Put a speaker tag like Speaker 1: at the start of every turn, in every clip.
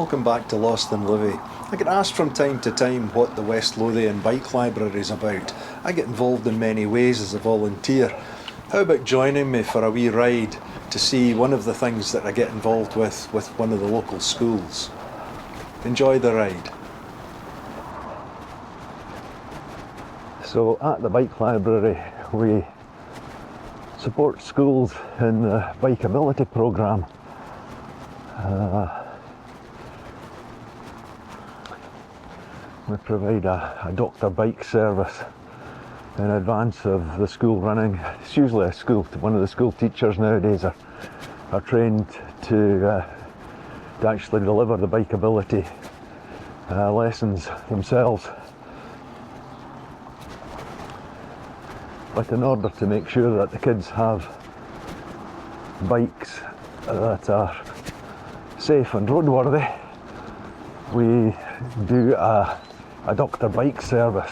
Speaker 1: Welcome back to Lost in Livy. I get asked from time to time what the West Lothian Bike Library is about. I get involved in many ways as a volunteer. How about joining me for a wee ride to see one of the things that I get involved with one of the local schools? Enjoy the ride. So at the Bike Library we support schools in the bikeability programme. We provide a doctor bike service in advance of the school running. It's usually one of the school teachers nowadays are trained to actually deliver the bikeability lessons themselves. But in order to make sure that the kids have bikes that are safe and roadworthy, we do a doctor bike service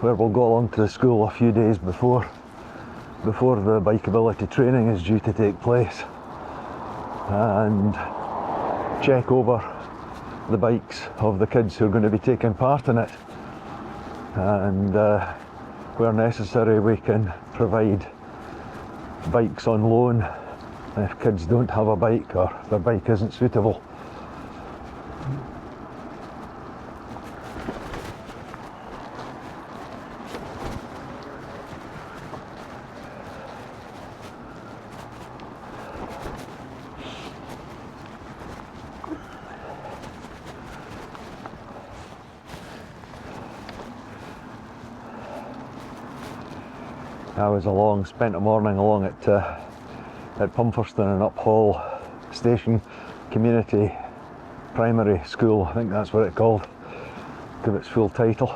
Speaker 1: where we'll go along to the school a few days before the bikeability training is due to take place and check over the bikes of the kids who are going to be taking part in it, and where necessary we can provide bikes on loan if kids don't have a bike or their bike isn't suitable. Spent a morning along at Pumferston and Uphall Station Community Primary School, I think that's what it's called, give its full title,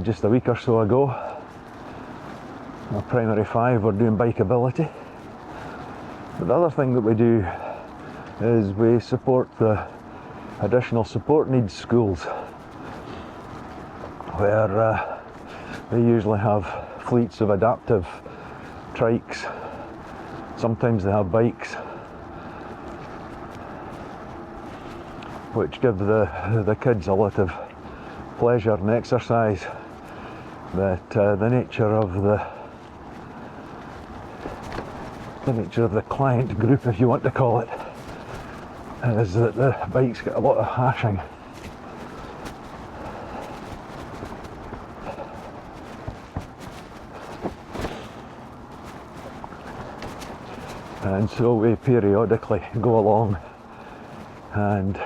Speaker 1: just a week or so ago. Primary 5 we're doing bikeability. But the other thing that we do is we support the additional support needs schools, where they usually have fleets of adaptive trikes. Sometimes they have bikes which give the kids a lot of pleasure and exercise. But the nature of the client group, if you want to call it, is that the bikes get a lot of hashing. And so we periodically go along and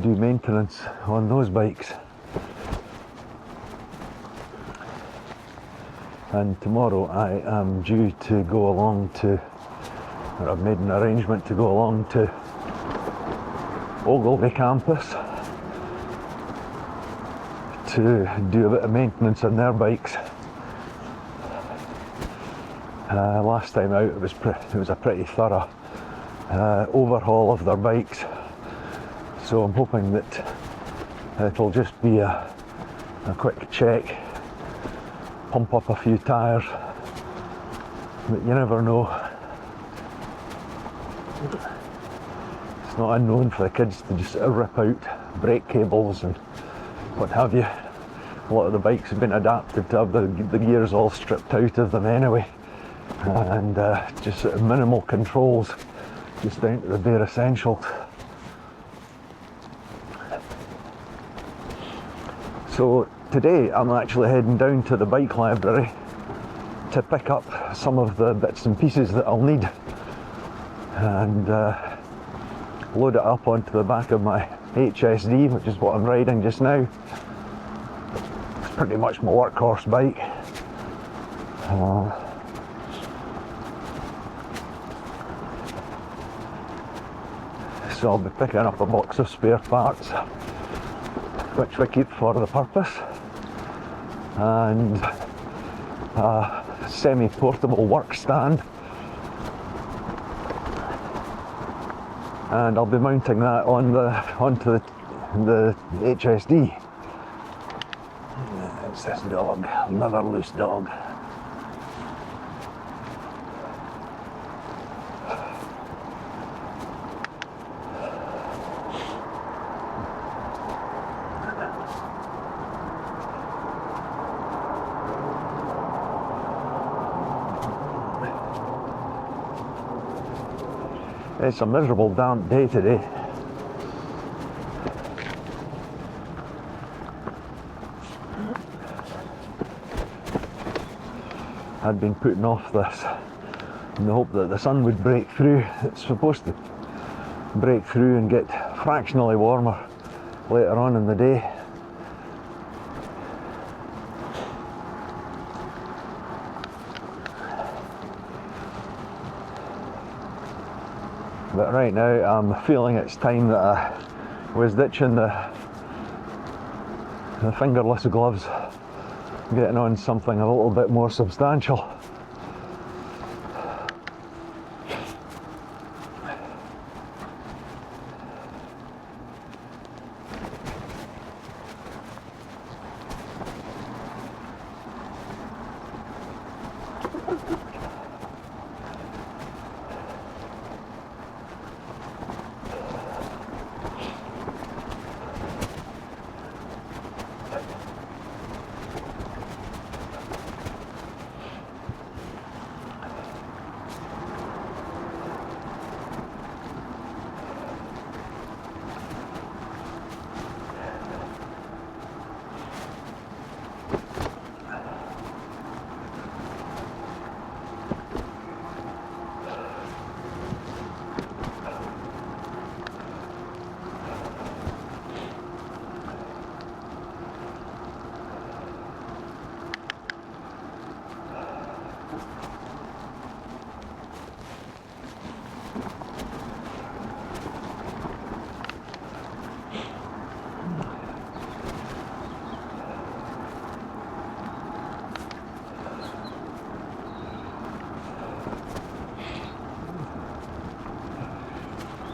Speaker 1: do maintenance on those bikes. And tomorrow I am due to go along to, or I've made an arrangement to go along to Ogilvie Campus to do a bit of maintenance on their bikes. Last time out it was a pretty thorough overhaul of their bikes, so I'm hoping that it'll just be a quick check, pump up a few tyres, but you never know. It's not unknown for the kids to just rip out brake cables and what have you. A lot of the bikes have been adapted to have the gears all stripped out of them anyway, and just sort of minimal controls, just down to the bare essentials. So today I'm actually heading down to the bike library to pick up some of the bits and pieces that I'll need and load it up onto the back of my HSD, which is what I'm riding just now. It's pretty much my workhorse bike. So I'll be picking up a box of spare parts, which we keep for the purpose, and a semi-portable work stand, and I'll be mounting that onto the HSD. It's this dog, another loose dog. It's a miserable damp day today. I'd been putting off this in the hope that the sun would break through. It's supposed to break through and get fractionally warmer later on in the day. But right now I'm feeling it's time that I was ditching the fingerless gloves, getting on something a little bit more substantial.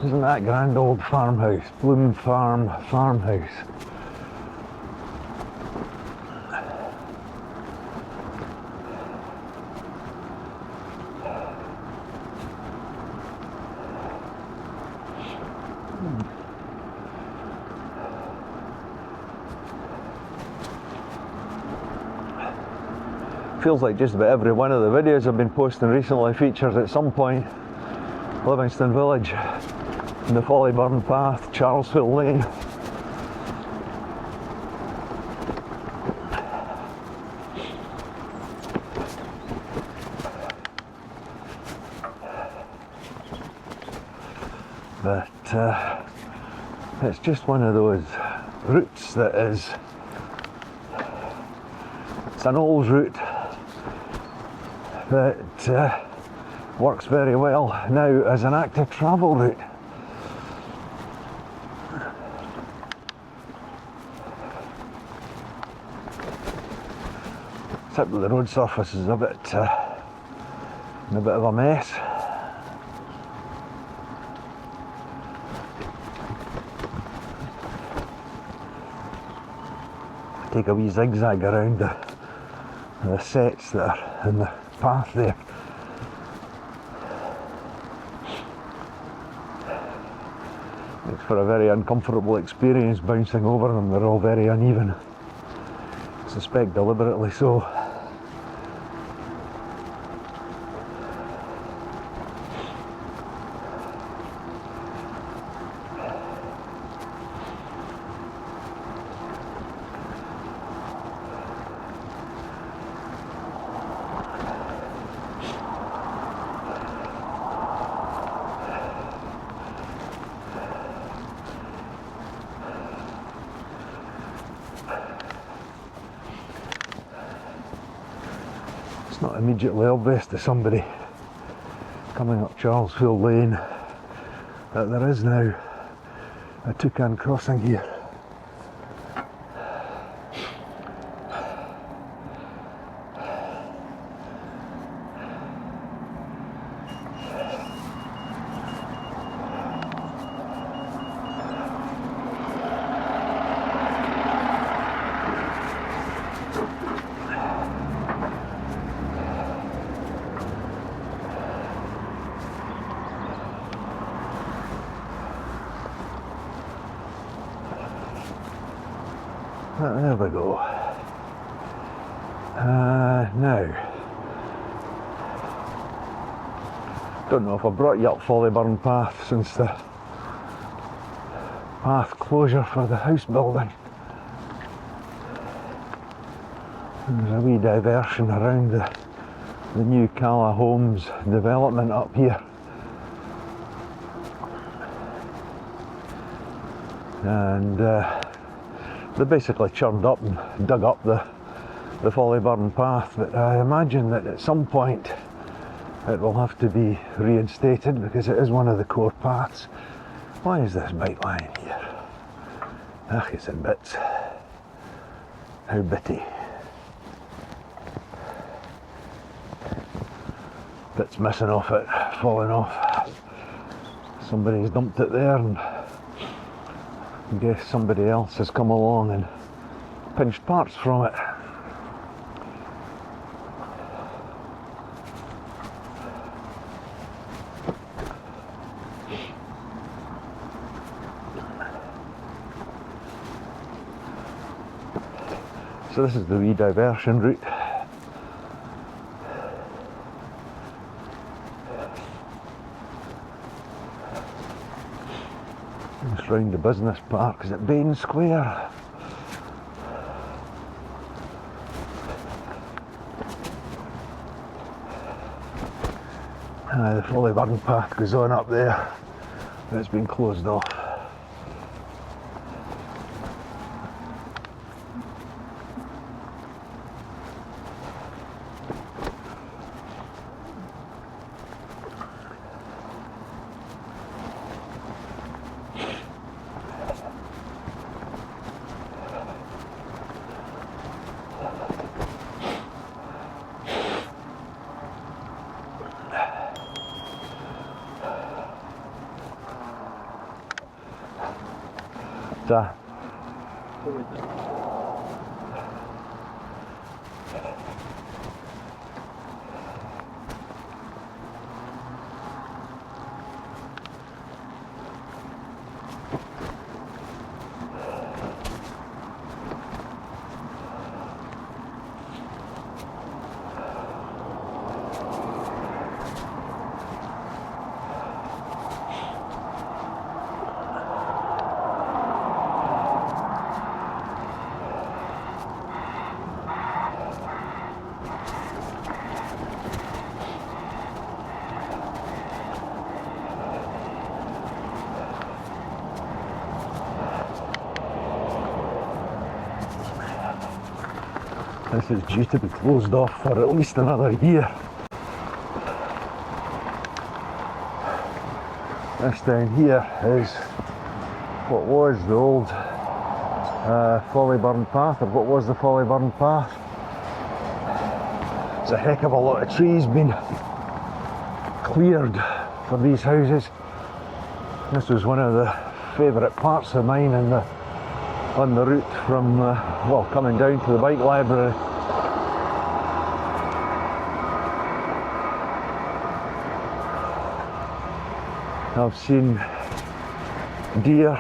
Speaker 1: Isn't that grand old farmhouse, Bloom Farm farmhouse? Feels like just about every one of the videos I've been posting recently features at some point Livingston Village, the Follyburn Path, Charlesfield Lane. But it's just one of those routes that is, it's an old route that works very well now as an active travel route. Except that the road surface is in a bit of a mess. Take a wee zigzag around the sets that are in the path there. It's for a very uncomfortable experience bouncing over them. They're all very uneven. I suspect deliberately so. It's not immediately obvious to somebody coming up Charlesfield Lane that there is now a toucan crossing here. There we go. Now, Don't know if I brought you up Follyburn Path since the path closure for the house building. There's a wee diversion around the new Cala Homes development up here. And they basically churned up and dug up the Follyburn Path, but I imagine that at some point it will have to be reinstated because it is one of the core paths. Why is this bike line here? Ach, it's in bits. How bitty. Bits missing off it, falling off. Somebody's dumped it there, and I guess somebody else has come along and pinched parts from it. So this is the wee diversion route. Just round the business park. Is it Bain Square? The Follyburn Path goes on up there, but it's been closed off. Ta. This is due to be closed off for at least another year. This down here is what was the old Follyburn Path, or what was the Follyburn Path. There's a heck of a lot of trees being cleared for these houses. This was one of the favourite parts of mine on the route from, coming down to the bike library. I've seen deer,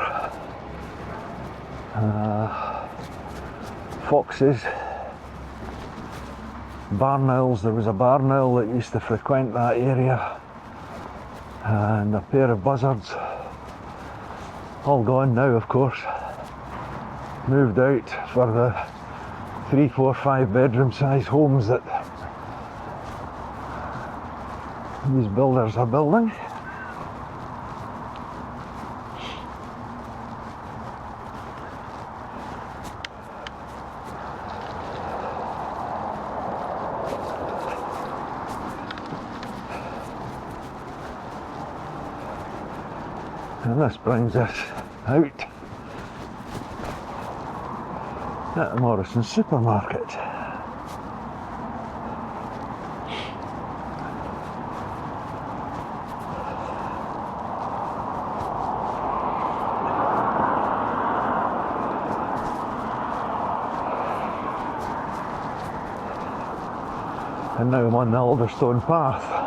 Speaker 1: foxes, barn owls. There was a barn owl that used to frequent that area, and a pair of buzzards. All gone now, of course. Moved out for the 3, 4, 5 bedroom size homes that these builders are building. And this brings us out at the Morrison supermarket. And now I'm on the Alderstone Path.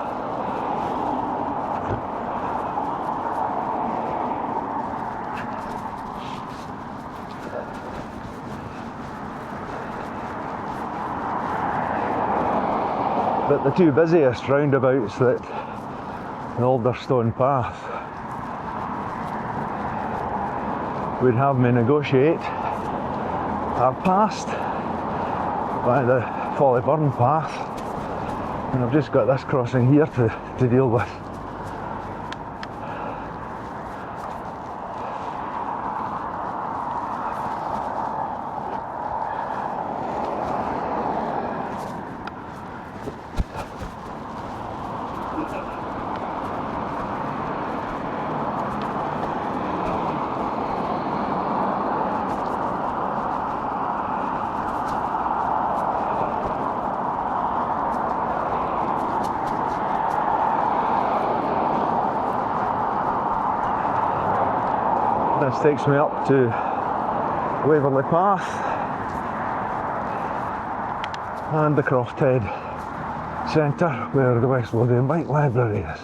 Speaker 1: But the two busiest roundabouts that the Alderstone path, would have me negotiate our past by the Follyburn path, and I've just got this crossing here to deal with. This takes me up to Waverley Path and the Crofthead Centre where the West Lothian Bike Library is.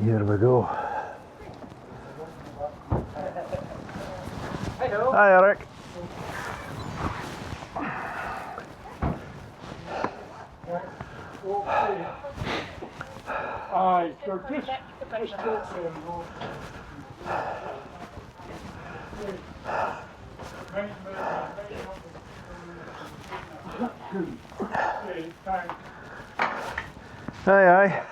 Speaker 1: Here we go.
Speaker 2: Hello.
Speaker 1: Hi Eric.
Speaker 2: Aye, so just
Speaker 1: Aye.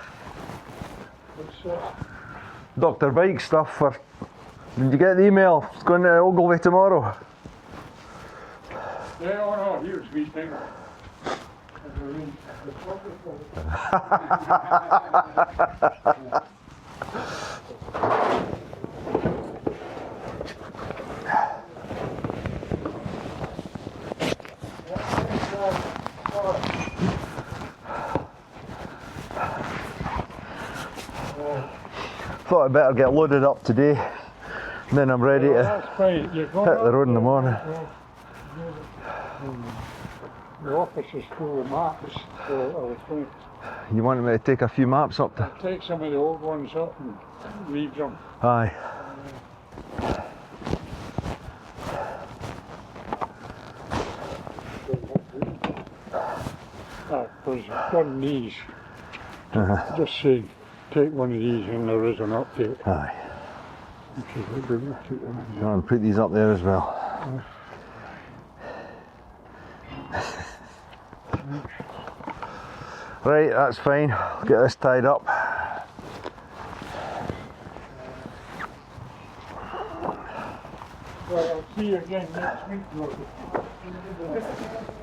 Speaker 1: Dr. Bike stuff for. Did you get the email? It's going to Ogilvie tomorrow.
Speaker 2: Yeah, oh no, here's me thing.
Speaker 1: Thought I'd better get loaded up today, and then I'm ready to
Speaker 2: That's fine. You're going
Speaker 1: hit the road in the morning.
Speaker 2: The office is full of maps, so I was going
Speaker 1: You wanted me to take a few maps up to?
Speaker 2: to take some of the old ones up and leave them.
Speaker 1: Aye.
Speaker 2: Because I've done these. Just saying, take one of these and there is an update.
Speaker 1: Aye.
Speaker 2: Okay, we'll bring that to them.
Speaker 1: You want to put these up there as well? Right, that's fine. I'll get this tied up.
Speaker 2: Well, I'll see you again next week, Roger.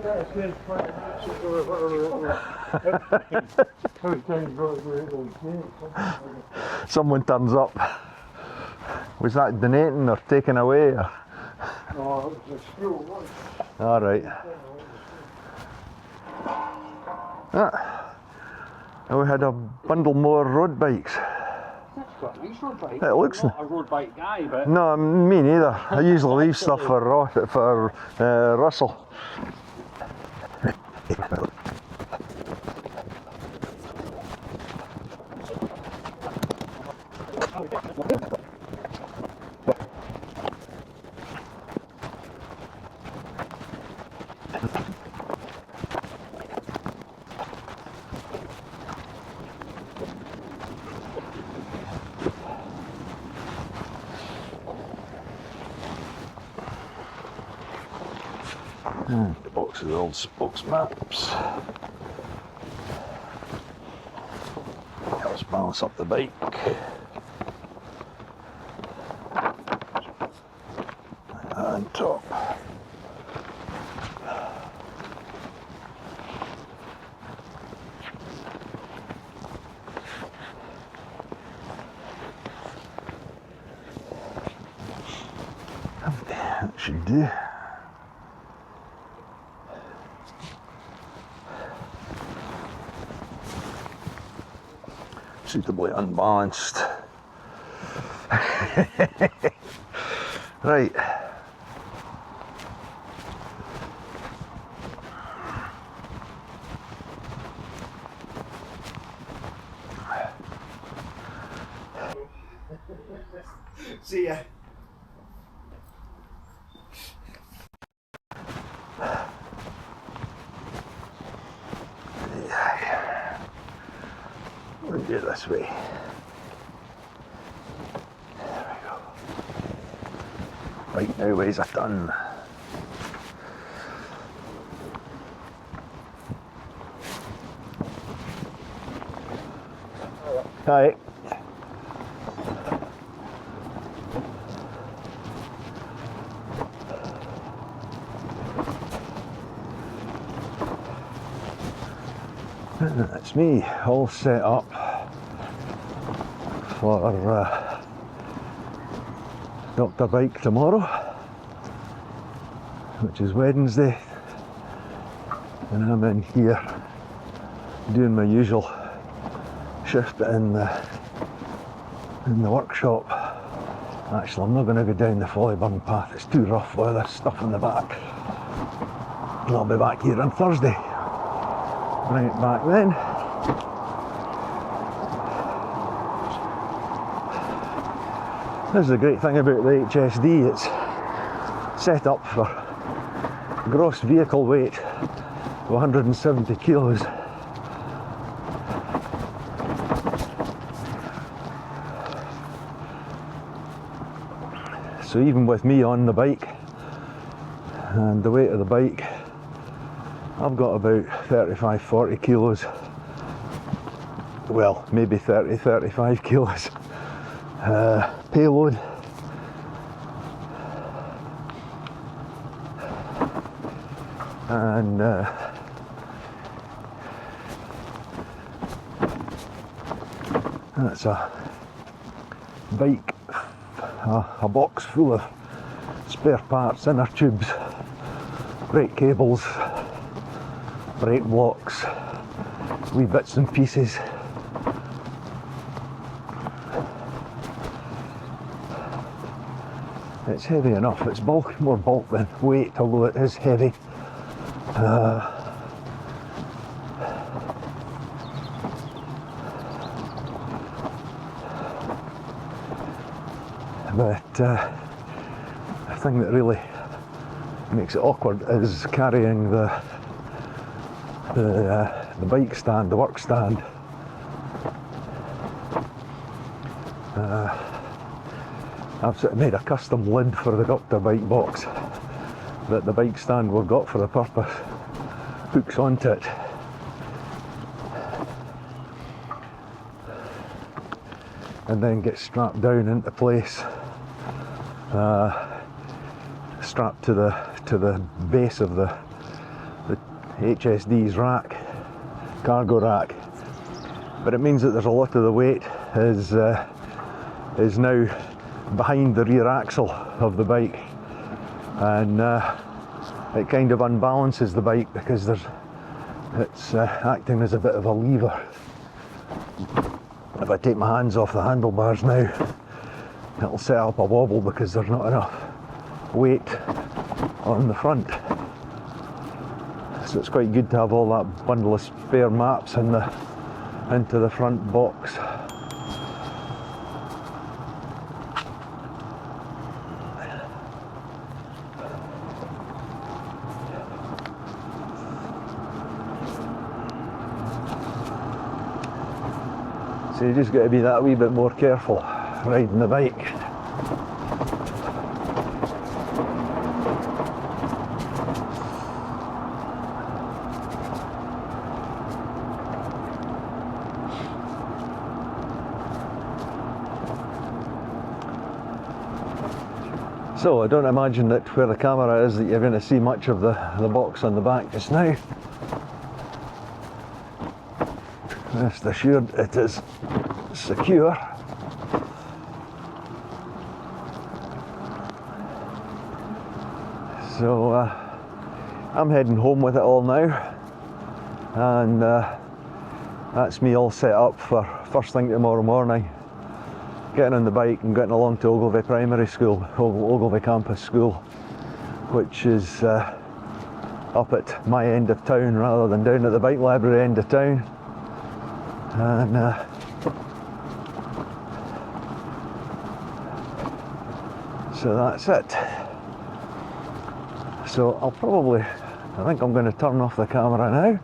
Speaker 2: That's it, 20 minutes ago,
Speaker 1: Someone turns up. Was that donating or taking away? Or?
Speaker 2: No, it was a school one.
Speaker 1: All right. We had a bundle more road bikes.
Speaker 3: That's quite a nice road bike.
Speaker 1: It looks.
Speaker 3: I'm not a road bike guy, but
Speaker 1: No, me neither. I usually leave stuff for Russell. The box of the old spokes maps. Helps balance up the bike. Like that on top. should do. Suitably unbalanced. Right.
Speaker 4: See ya.
Speaker 1: We'll do it this way. Right now weighs a ton. Hi. That's me, all set up for Dr. Bike tomorrow, which is Wednesday, and I'm in here doing my usual shift in the workshop. Actually, I'm not going to go down the Follyburn path, it's too rough with there's stuff in the back. And I'll be back here on Thursday. Bring it back then. This is the great thing about the HSD, it's set up for gross vehicle weight of 170 kilos. So even with me on the bike and the weight of the bike, I've got about 35-40 kilos, well maybe 30-35 kilos payload. And that's a bike, a box full of spare parts, inner tubes, brake cables, brake blocks, wee bits and pieces. It's heavy enough, it's more bulk than weight, although it is heavy. But the thing that really makes it awkward is carrying the bike stand, the work stand. I've sort of made a custom lid for the Dr. Bike box that the bike stand we've got for the purpose hooks onto it. And then gets strapped down into place, strapped to the base of the HSD's rack, cargo rack. But it means that there's a lot of the weight is now behind the rear axle of the bike, and it kind of unbalances the bike because it's acting as a bit of a lever. If I take my hands off the handlebars now, it'll set up a wobble because there's not enough weight on the front. So it's quite good to have all that bundle of spare maps into the front box. So you just got to be that wee bit more careful riding the bike. So I don't imagine that where the camera is that you're going to see much of the box on the back just now. Rest assured it is secure. So I'm heading home with it all now, and that's me all set up for first thing tomorrow morning, getting on the bike and getting along to Ogilvie Primary School, Ogilvie Campus School, which is up at my end of town rather than down at the bike library end of town. And so that's it. So I think I'm going to turn off the camera now.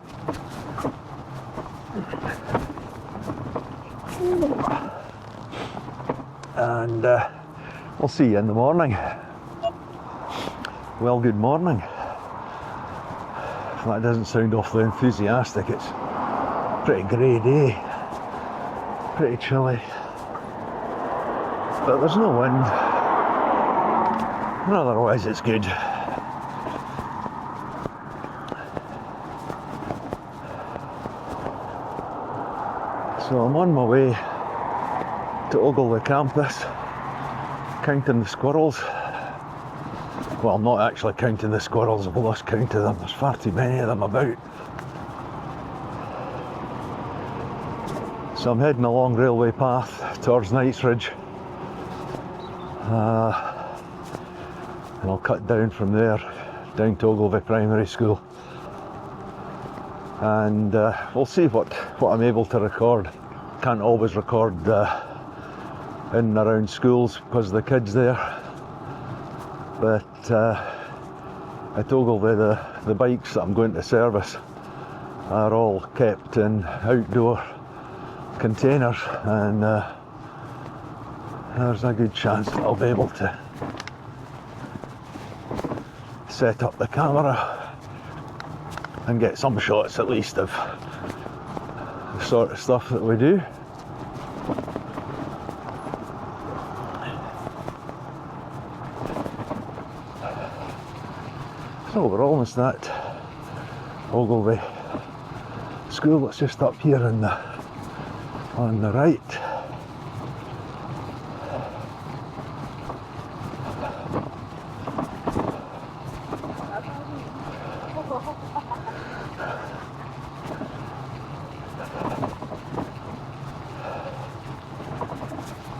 Speaker 1: And we'll see you in the morning. Well, good morning. If that doesn't sound awfully enthusiastic, it's a pretty grey day, pretty chilly, but there's no wind, and otherwise it's good. So I'm on my way to Ogilvie Campus, counting the squirrels. Well, I'm not actually counting the squirrels, I've lost count of them, there's far too many of them about. So I'm heading along railway path towards Knightsbridge, and I'll cut down from there, down to Ogilvie Primary School, and we'll see what I'm able to record. Can't always record in and around schools because of the kids there, but at Ogilvie the bikes that I'm going to service are all kept in outdoor containers, and there's a good chance that I'll be able to set up the camera and get some shots at least of the sort of stuff that we do. So we're almost at Ogilvie School. It's just up here on the right.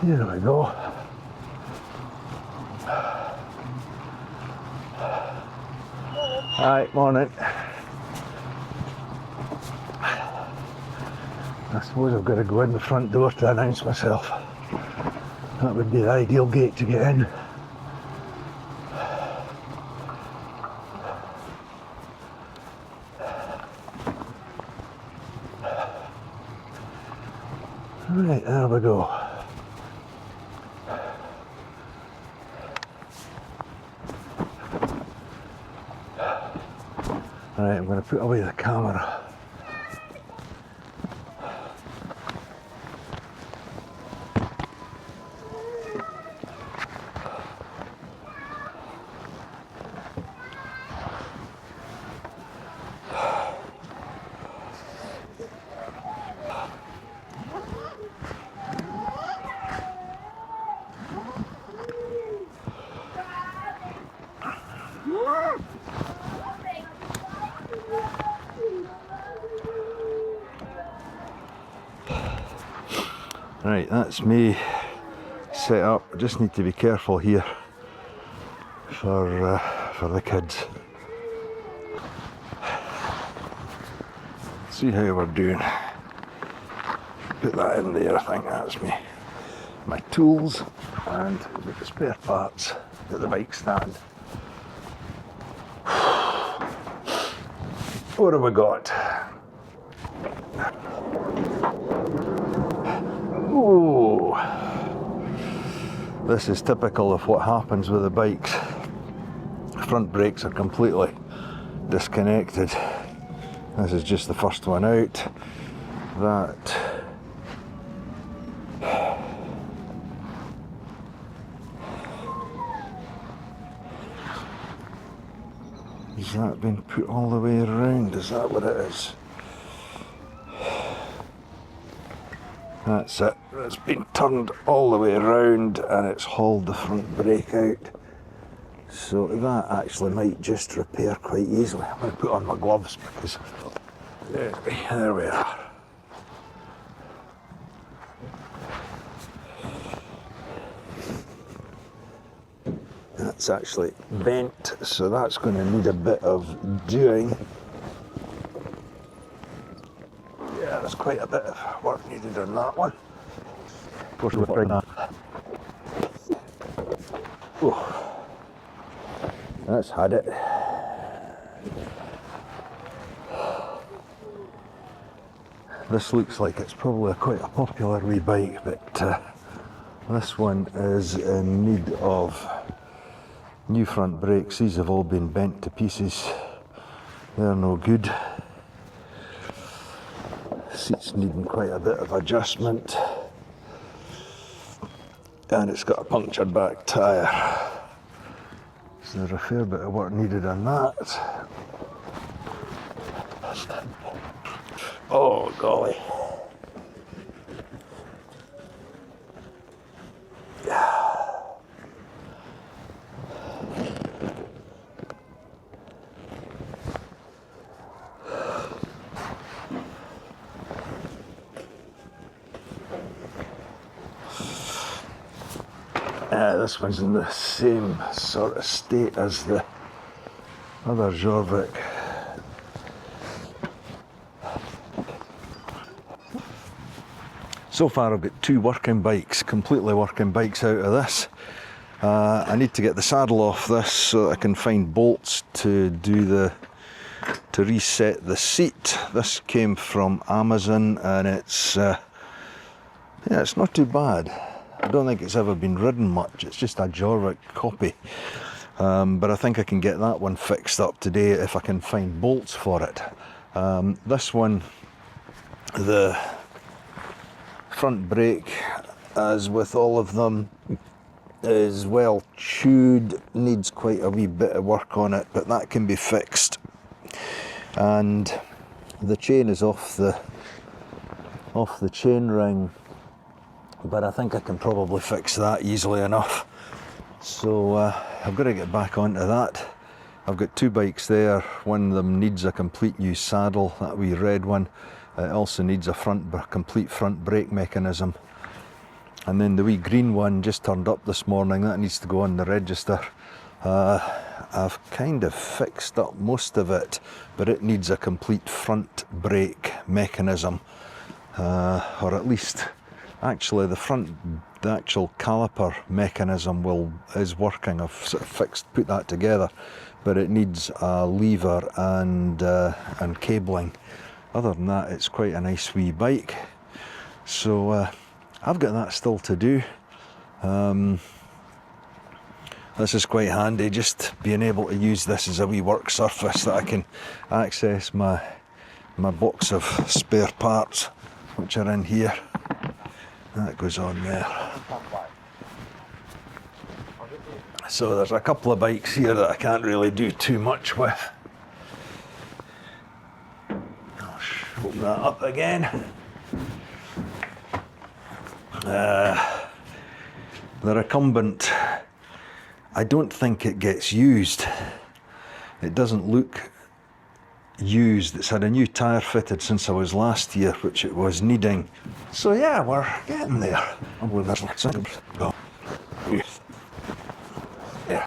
Speaker 1: Here we go. Hi, morning. I suppose I've got to go in the front door to announce myself. That would be the ideal gate to get in. Right, there we go. Right, I'm going to put away the camera. Right, that's me set up. I just need to be careful here for the kids. See how we're doing. Put that in there. I think that's me. My tools and the spare parts at the bike stand. What have we got? Ooh. This is typical of what happens with the bikes. Front brakes are completely disconnected. This is just the first one out. That has that been put all the way around? Is that what it is? That's it. It's been turned all the way around and it's hauled the front brake out. So that actually might just repair quite easily. I'm going to put on my gloves because there we are. That's actually bent, so that's going to need a bit of doing. Yeah, there's quite a bit of work needed on that one. Of course, we're trying that. Oh, that's had it. This looks like it's probably quite a popular wee bike, but this one is in need of new front brakes. These have all been bent to pieces. They're no good. Seat's needing quite a bit of adjustment. And it's got a punctured back tyre. So there's a fair bit of work needed on that. Oh golly. This one's in the same sort of state as the other Jorvik. So far I've got 2 working bikes, completely working bikes out of this. I need to get the saddle off this so that I can find bolts to reset the seat. This came from Amazon and it's not too bad. I don't think it's ever been ridden much, it's just a Jorvik copy. But I think I can get that one fixed up today if I can find bolts for it. This one, the front brake, as with all of them, is well chewed, needs quite a wee bit of work on it, but that can be fixed. And the chain is off the chain ring, but I think I can probably fix that easily enough. So I've got to get back onto that. I've got 2 bikes there. One of them needs a complete new saddle, that wee red one. It also needs a complete front brake mechanism. And then the wee green one just turned up this morning, that needs to go on the register. I've kind of fixed up most of it, but it needs a complete front brake mechanism, or at least actually the actual caliper mechanism is working. I've sort of put that together, but it needs a lever and cabling. Other than that, it's quite a nice wee bike. So I've got that still to do. This is quite handy, just being able to use this as a wee work surface that I can access my box of spare parts, which are in here. That goes on there. So there's a couple of bikes here that I can't really do too much with. I'll open that up again. The recumbent, I don't think it gets used. It doesn't look used. It's had a new tyre fitted since I was last here, which it was needing. So yeah, we're getting there. Yeah,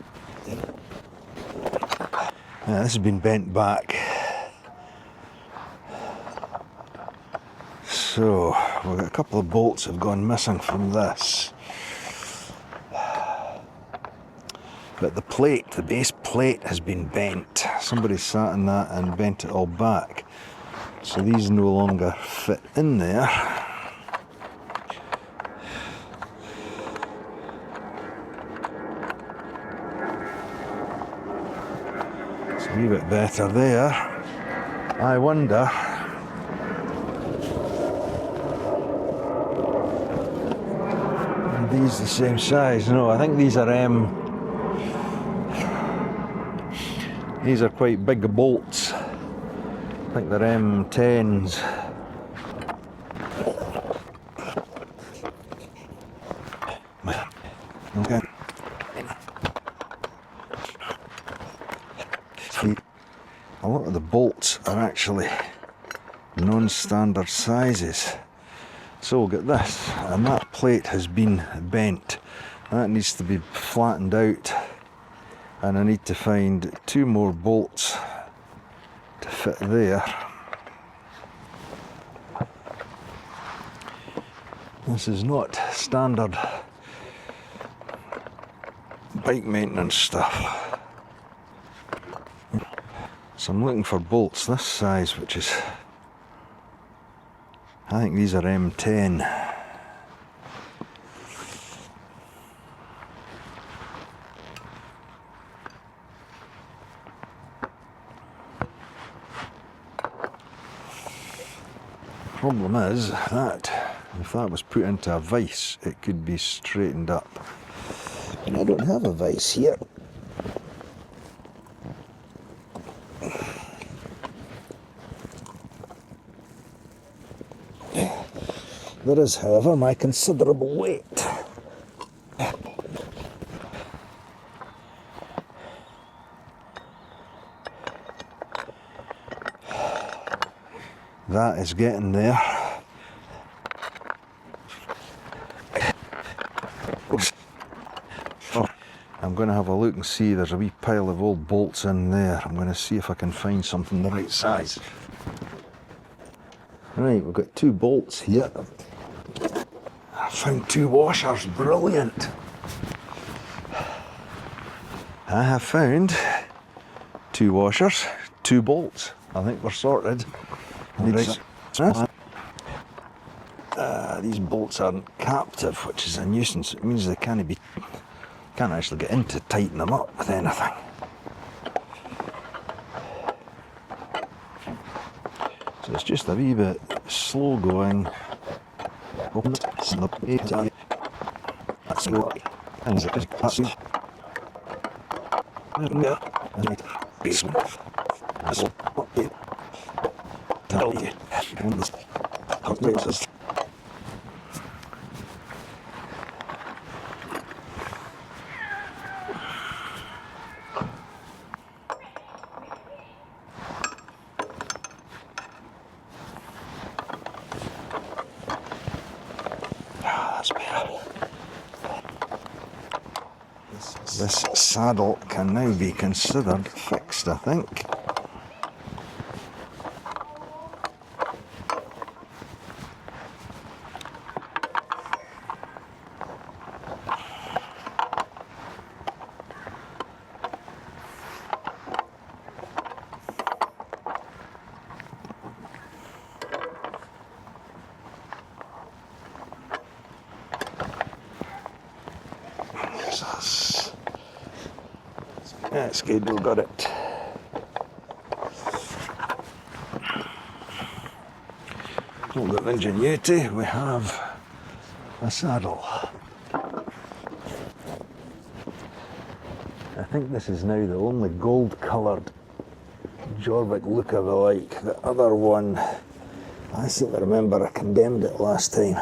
Speaker 1: this has been bent back. So we've got a couple of bolts have gone missing from this. But the plate, the base plate, has been bent. Somebody sat in that and bent it all back. So these no longer fit in there. It's a wee bit better there. I wonder. Are these the same size? No, I think these are These are quite big bolts. I think they're M10s. Okay. non-standard sizes. So we'll get this, and that plate has been bent. That needs to be flattened out, and I need to find 2 more bolts to fit there. This is not standard bike maintenance stuff. So I'm looking for bolts this size, which is, I think these are M10. Problem is that if that was put into a vise, it could be straightened up. And I don't have a vise here. There is, however, my considerable weight. That is getting there. I'm going to have a look and see, there's a wee pile of old bolts in there. I'm going to see if I can find something the right size. Right, we've got 2 bolts here. I found 2 washers, brilliant. I have found 2 washers, 2 bolts. I think we're sorted. Right. These bolts aren't captive, which is a nuisance. It means they can't actually get in to tighten them up with anything. So it's just a wee bit slow going. Open it, snip it, that's it. And it is basement. That's what it tell you. And this outrageous. This saddle can now be considered fixed, I think. That's good, we've got it. Hold of ingenuity, we have a saddle. I think this is now the only gold coloured Jorvik look of the like. The other one, I seem to remember I condemned it last time.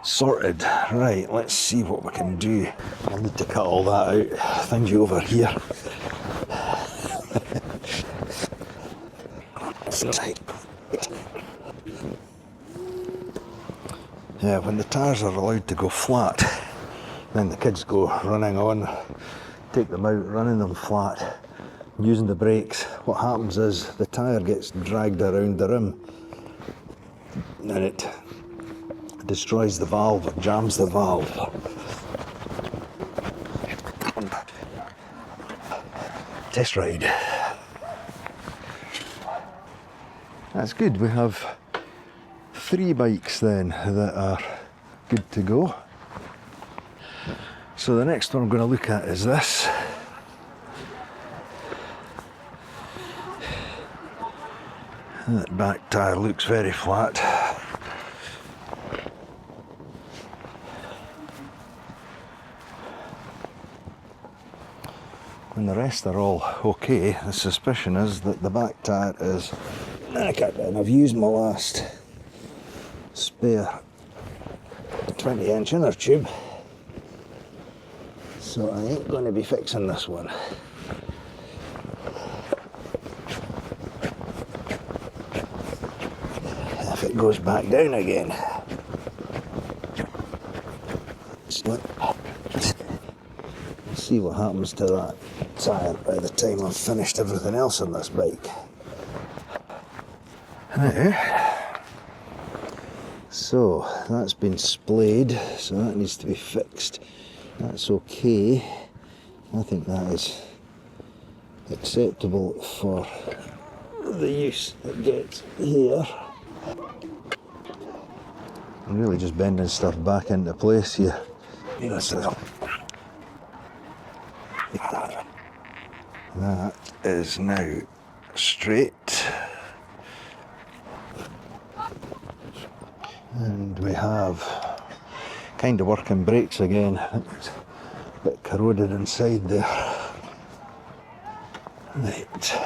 Speaker 1: Sorted. Right, let's see what we can do. I'll need to cut all that out. Find you over here. Yeah, when the tyres are allowed to go flat, then the kids go running on, take them out, running them flat, using the brakes. What happens is the tyre gets dragged around the rim and it destroys the valve, or jams the valve. Test ride. That's good. We have 3 bikes then that are good to go. So the next one I'm going to look at is this. That back tyre looks very flat. And the rest are all okay. The suspicion is that the back tyre is knackered, and I've used my last spare 20-inch inner tube, so I ain't going to be fixing this one. if it goes back down again. We'll see what happens to that tyre by the time I've finished everything else on this bike. Now, so that's been splayed, so that needs to be fixed. That's okay. I think that is acceptable for the use it gets here. I'm really just bending stuff back into place here. That is now straight. And we have kind of working brakes again. It's a bit corroded inside there. Right.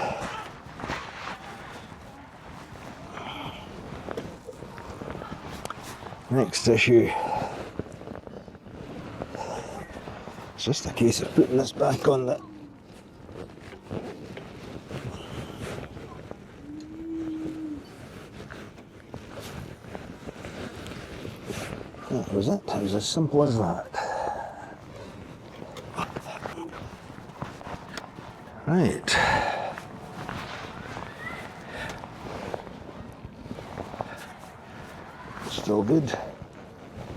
Speaker 1: Next issue. It's just a case of putting this back on the that was it. It was as simple as that. Right. Still good.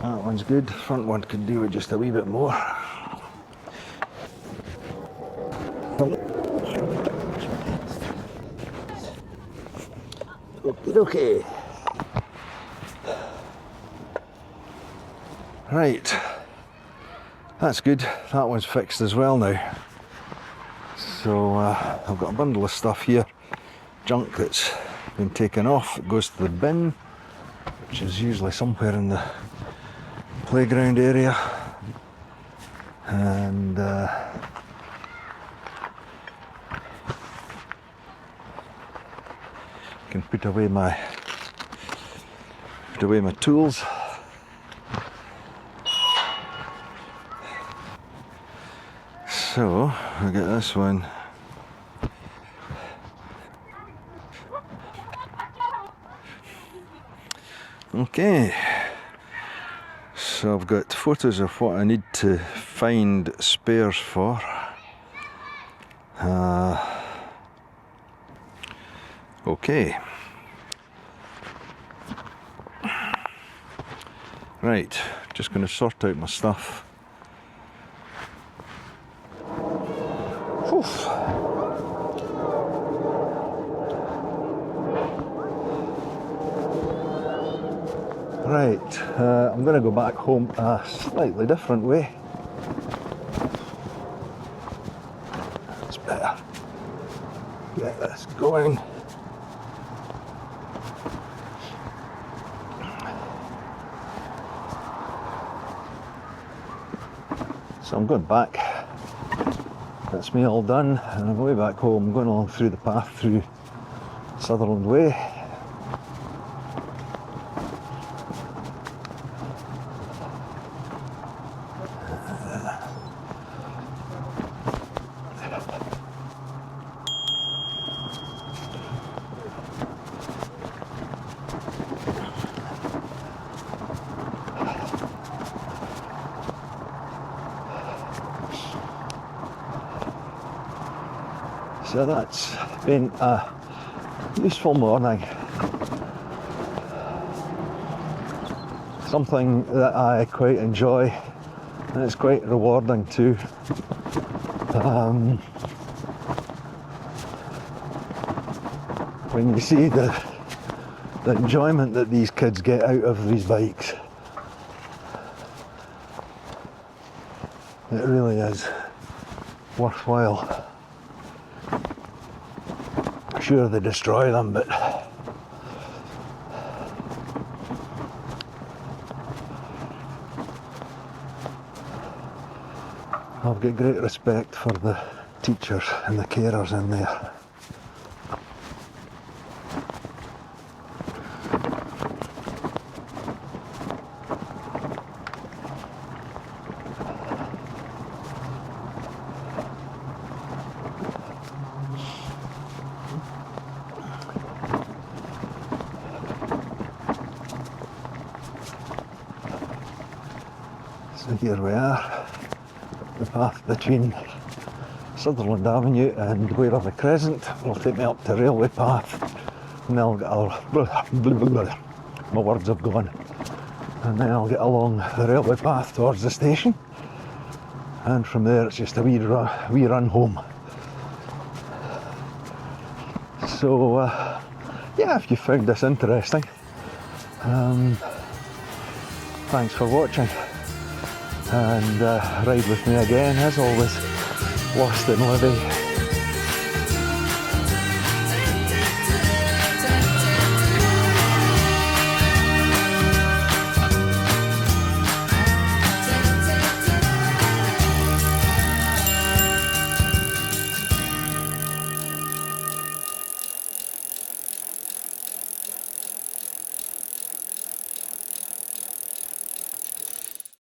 Speaker 1: That one's good. Front one could do with just a wee bit more. Okay. Right. That's good. That one's fixed as well now. So I've got a bundle of stuff here, junk that's been taken off. It goes to the bin, which is usually somewhere in the playground area, and can put away my tools. So I get this one. Okay, so I've got photos of what I need to find spares for. Okay. Right, just going to sort out my stuff. Oof. Right, I'm going to go back home a slightly different way. It's better. Get this going. So I'm going back. That's me all done, and I'm way back home. I'm going along through the path through Sutherland Way. So that's been a useful morning. Something that I quite enjoy, and it's quite rewarding too. When you see the enjoyment that these kids get out of these bikes, it really is worthwhile. Sure, they destroy them, but I've got great respect for the teachers and the carers in there. So here we are, the path between Sutherland Avenue and Waverley Crescent will take me up to railway path, and then I'll get my words have gone, and then I'll get along the railway path towards the station, and from there it's just a wee run home. So yeah, if you found this interesting, thanks for watching, and ride with me again as always, Lost in Livy.